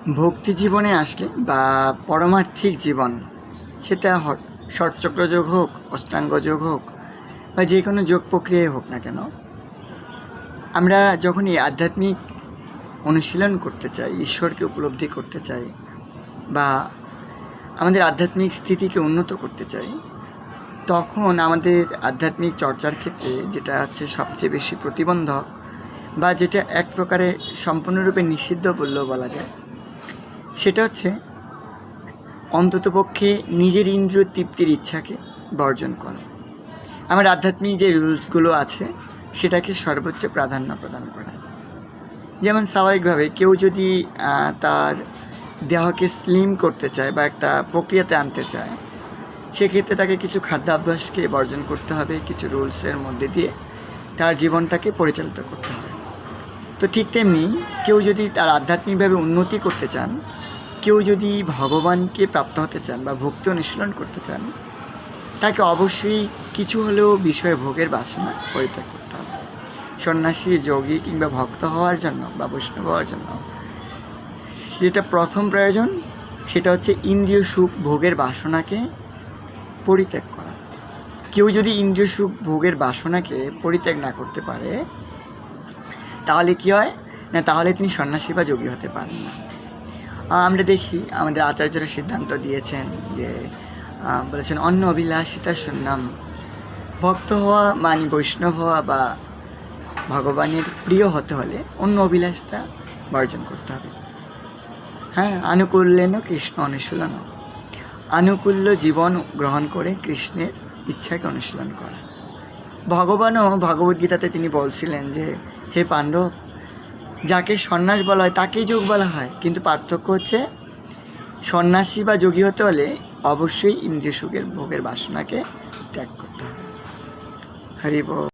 ভক্তি জীবনে আসলে বা পরমার্থিক জীবন, সেটা ষটচক্র যোগ হোক, অষ্টাঙ্গ যোগ হোক বা যে কোনো যোগ প্রক্রিয়ায় হোক না কেন, আমরা যখন এই আধ্যাত্মিক অনুশীলন করতে চাই, ঈশ্বরকে উপলব্ধি করতে চাই বা আমাদের আধ্যাত্মিক স্থিতিকে উন্নত করতে চাই, তখন আমাদের আধ্যাত্মিক চর্চার ক্ষেত্রে যেটা হচ্ছে সবচেয়ে বেশি প্রতিবন্ধক বা যেটা এক প্রকারে সম্পূর্ণরূপে নিষিদ্ধ বললেও বলা যায়, সেটা হচ্ছে অন্ততপক্ষে নিজের ইন্দ্রিয় তৃপ্তির ইচ্ছাকে বর্জন করা। আমার আধ্যাত্মিক যে রুলসগুলো আছে সেটাকে সর্বোচ্চ প্রাধান্য প্রদান করা। যেমন স্বাভাবিকভাবে কেউ যদি তার দেহকে স্লিম করতে চায় বা একটা প্রক্রিয়াতে আনতে চায়, সেক্ষেত্রে তাকে কিছু খাদ্যাভ্যাসকে বর্জন করতে হবে, কিছু রুলসের মধ্যে দিয়ে তার জীবনটাকে পরিচালিত করতে হবে। তো ঠিক তেমনি কেউ যদি তার আধ্যাত্মিকভাবে উন্নতি করতে চান, কেউ যদি ভগবানকে প্রাপ্ত হতে চান বা ভক্তি অনুশীলন করতে চান, তাকে অবশ্যই কিছু হলেও বিষয় ভোগের বাসনা পরিত্যাগ করতে হবে। সন্ন্যাসী, যোগী কিংবা ভক্ত হওয়ার জন্য বা বৈষ্ণব হওয়ার জন্য যেটা প্রথম প্রয়োজন, সেটা হচ্ছে ইন্দ্রিয় সুখ ভোগের বাসনাকে পরিত্যাগ করা। কেউ যদি ইন্দ্রিয় সুখ ভোগের বাসনাকে পরিত্যাগ না করতে পারে, তাহলে কি হয় না, তাহলে তিনি সন্ন্যাসী বা যোগী হতে পারেন না। আমরা দেখি আমাদের আচার্যরা সিদ্ধান্ত দিয়েছেন যে, বলেছেন অন্য অভিলাষিতা শূন্যম, ভক্ত হওয়া মানে বৈষ্ণব হওয়া বা ভগবানের প্রিয় হতে হলে অন্য অভিলাষটা বর্জন করতে হবে। হ্যাঁ, আনুকূল্যেন কৃষ্ণ অনুশীলন, আনুকূল্য জীবন গ্রহণ করে কৃষ্ণের ইচ্ছাকে অনুশীলন করা। ভগবানও ভগবদ্গীতাতে তিনি বলছিলেন যে, হে পাণ্ডব, যাকে সন্ন্যাস বলা হয় তাকেই যোগ বলা হয়, কিন্তু পার্থক্য হচ্ছে সন্ন্যাসী বা যোগী হতে হলে অবশ্যই ইন্দ্রিয় সুখের ভোগের বাসনাকে ত্যাগ করতে হবে। হরি বল।